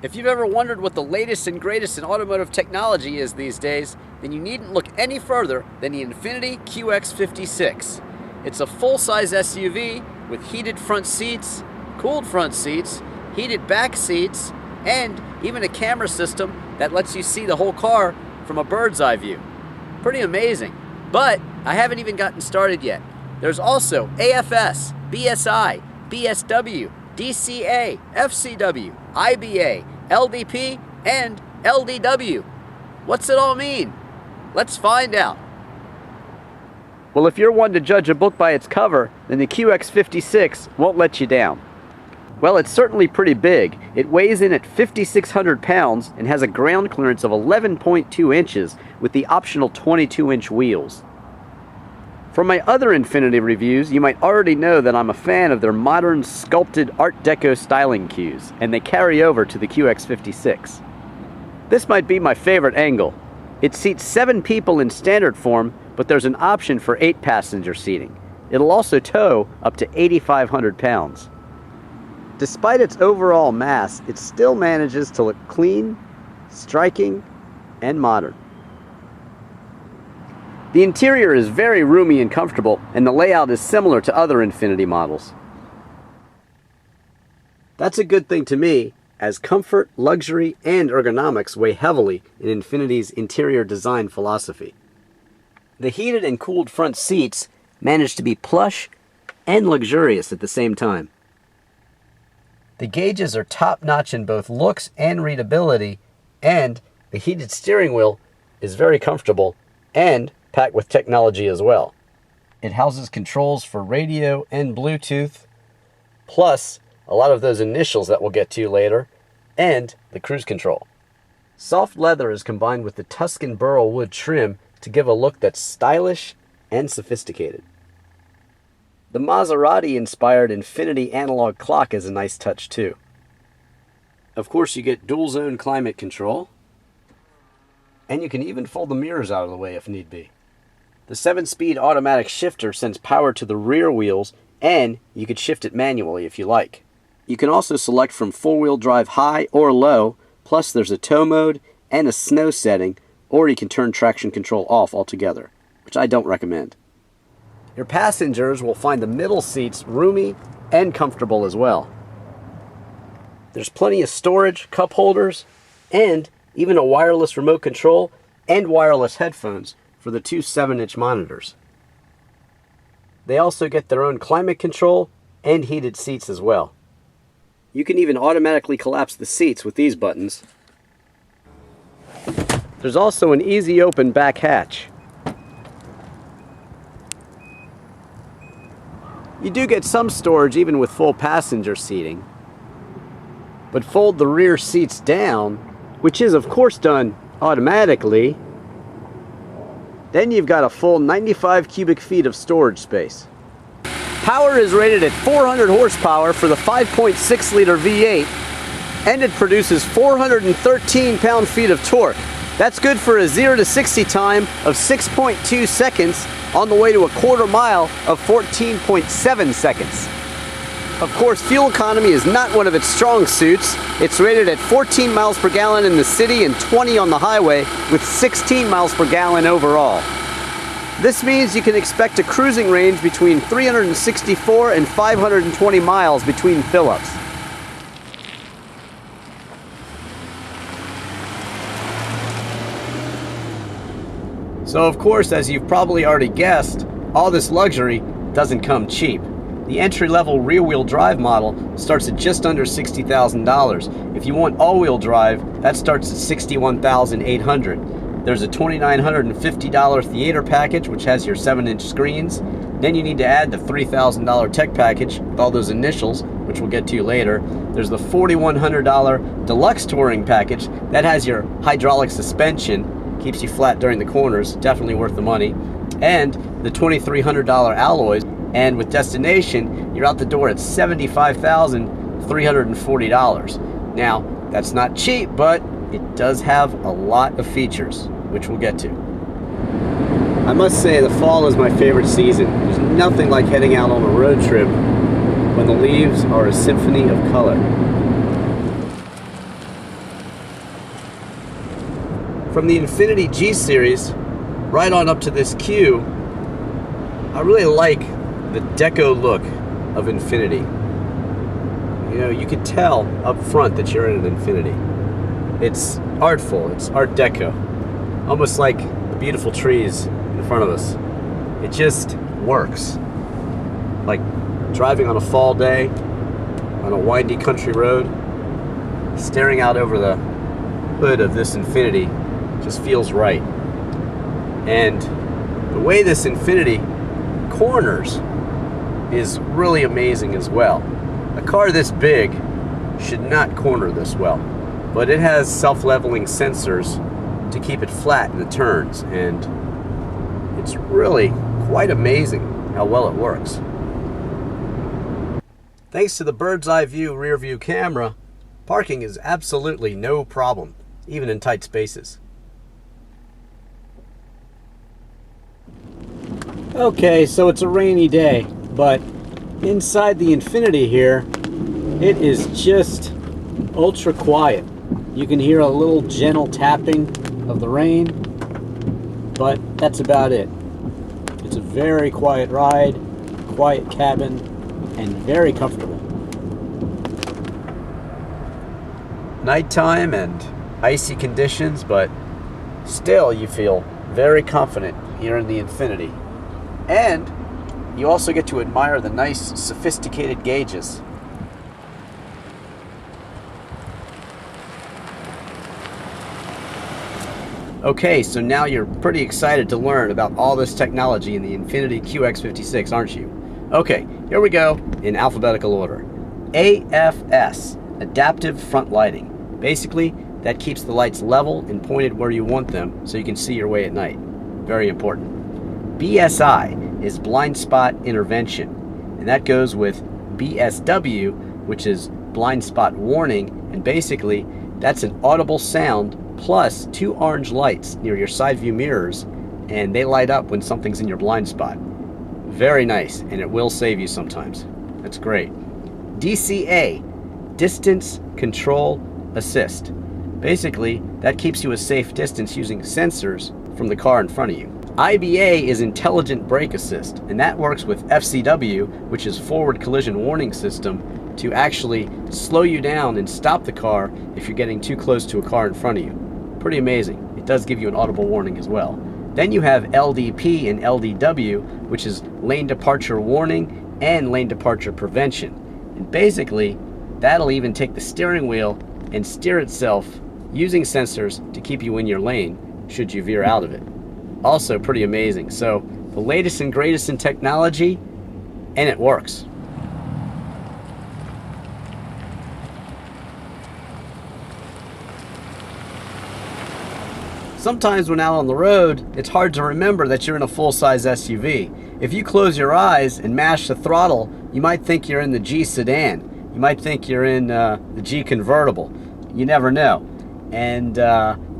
If you've ever wondered what the latest and greatest in automotive technology is these days, then you needn't look any further than the Infiniti QX56. It's a full-size SUV with heated front seats, cooled front seats, heated back seats, and even a camera system that lets you see the whole car from a bird's eye view. Pretty amazing. But I haven't even gotten started yet. There's also AFS, BSI, BSW, DCA, FCW, IBA, LDP, and LDW. What's it all mean? Let's find out. Well, if you're one to judge a book by its cover, then the QX56 won't let you down. Well, it's certainly pretty big. It weighs in at 5,600 pounds and has a ground clearance of 11.2 inches with the optional 22-inch wheels. From my other Infiniti reviews, you might already know that I'm a fan of their modern sculpted Art Deco styling cues, and they carry over to the QX56. This might be my favorite angle. It seats 7 people in standard form, but there's an option for 8 passenger seating. It'll also tow up to 8,500 pounds. Despite its overall mass, it still manages to look clean, striking, and modern. The interior is very roomy and comfortable, and the layout is similar to other Infiniti models. That's a good thing to me, as comfort, luxury, and ergonomics weigh heavily in Infiniti's interior design philosophy. The heated and cooled front seats manage to be plush and luxurious at the same time. The gauges are top-notch in both looks and readability, and the heated steering wheel is very comfortable and packed with technology as well. It houses controls for radio and Bluetooth, plus a lot of those initials that we'll get to later, and the cruise control. Soft leather is combined with the Tuscan burl wood trim to give a look that's stylish and sophisticated. The Maserati-inspired Infiniti analog clock is a nice touch too. Of course, you get dual-zone climate control, and you can even fold the mirrors out of the way if need be. The 7-speed automatic shifter sends power to the rear wheels, and you can shift it manually if you like. You can also select from 4-wheel drive high or low, plus there's a tow mode and a snow setting, or you can turn traction control off altogether, which I don't recommend. Your passengers will find the middle seats roomy and comfortable as well. There's plenty of storage, cup holders, and even a wireless remote control and wireless headphones for the 2 7-inch monitors. They also get their own climate control and heated seats as well. You can even automatically collapse the seats with these buttons. There's also an easy open back hatch. You do get some storage even with full passenger seating, but fold the rear seats down, which is of course done automatically. Then you've got a full 95 cubic feet of storage space. Power is rated at 400 horsepower for the 5.6 liter V8, and it produces 413 pound-feet of torque. That's good for a 0 to 60 time of 6.2 seconds on the way to a quarter mile of 14.7 seconds. Of course, fuel economy is not one of its strong suits. It's rated at 14 miles per gallon in the city and 20 on the highway, with 16 miles per gallon overall. This means you can expect a cruising range between 364 and 520 miles between fill-ups. So of course, as you've probably already guessed, all this luxury doesn't come cheap. The entry-level rear-wheel drive model starts at just under $60,000. If you want all-wheel drive, that starts at $61,800. There's a $2,950 theater package, which has your 7-inch screens. Then you need to add the $3,000 tech package with all those initials, which we'll get to later. There's the $4,100 deluxe touring package that has your hydraulic suspension, keeps you flat during the corners, definitely worth the money, and the $2,300 alloys. And with destination, you're out the door at $75,340. Now, that's not cheap, but it does have a lot of features, which we'll get to. I must say the fall is my favorite season. There's nothing like heading out on a road trip when the leaves are a symphony of color. from the Infiniti G series right on up to this Q, I really like the deco look of Infiniti. You know, you can tell up front that you're in an Infiniti. It's artful, it's art deco, almost like the beautiful trees in front of us. It just works. Like driving on a fall day on a windy country road, staring out over the hood of this Infiniti just feels right. And the way this Infiniti corners is really amazing as well. A car this big should not corner this well, but it has self-leveling sensors to keep it flat in the turns, and it's really quite amazing how well it works. Thanks to the bird's eye view rear view camera, parking is absolutely no problem, even in tight spaces. Okay, so it's a rainy day, but inside the Infiniti here, it is just ultra quiet. You can hear a little gentle tapping of the rain, but that's about it. It's a very quiet ride, quiet cabin, and very comfortable. Nighttime and icy conditions, but still you feel very confident here in the Infiniti. And you also get to admire the nice, sophisticated gauges. Okay, so now you're pretty excited to learn about all this technology in the Infiniti QX56, aren't you? Okay, here we go in alphabetical order. AFS, Adaptive Front Lighting. Basically, that keeps the lights level and pointed where you want them so you can see your way at night. Very important. BSI is Blind Spot Intervention, and that goes with BSW, which is Blind Spot Warning, and basically that's an audible sound plus 2 orange lights near your side view mirrors, and they light up when something's in your blind spot. Very nice, and it will save you sometimes. That's great. DCA, Distance Control Assist. Basically, that keeps you a safe distance using sensors from the car in front of you. IBA is Intelligent Brake Assist, and that works with FCW, which is Forward Collision Warning System, to actually slow you down and stop the car if you're getting too close to a car in front of you. Pretty amazing. It does give you an audible warning as well. Then you have LDP and LDW, which is Lane Departure Warning and Lane Departure Prevention. And basically, that'll even take the steering wheel and steer itself using sensors to keep you in your lane should you veer out of it. Also pretty amazing. So the latest and greatest in technology, and it works. Sometimes when out on the road, it's hard to remember that you're in a full-size SUV. If you close your eyes and mash the throttle, you might think you're in the G sedan. You might think you're in the G convertible. You never know. And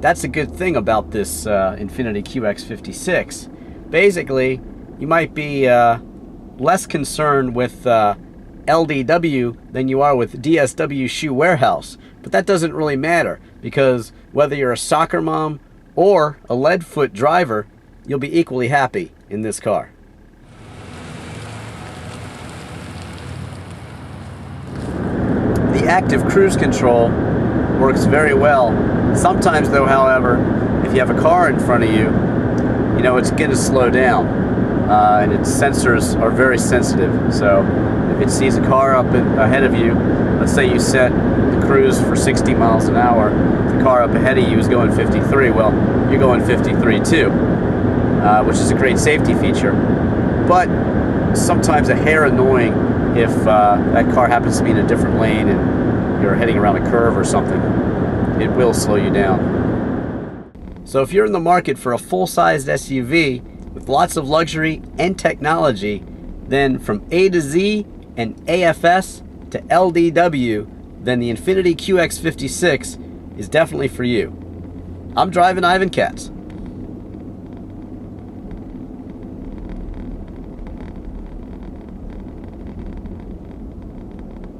that's a good thing about this Infiniti QX56. Basically, you might be less concerned with LDW than you are with DSW Shoe Warehouse. But that doesn't really matter, because whether you're a soccer mom or a lead-foot driver, you'll be equally happy in this car. The active cruise control works very well. Sometimes though, however, if you have a car in front of you, you know, it's going to slow down. And its sensors are very sensitive. So if it sees a car up ahead of you, let's say you set the cruise for 60 miles an hour, the car up ahead of you is going 53, well, you're going 53 too, which is a great safety feature. But sometimes a hair annoying if that car happens to be in a different lane and you're heading around a curve or something. It will slow you down. So if you're in the market for a full-sized SUV with lots of luxury and technology, then from A to Z and AFS to LDW, then the Infiniti QX56 is definitely for you. I'm Drivin' Katz.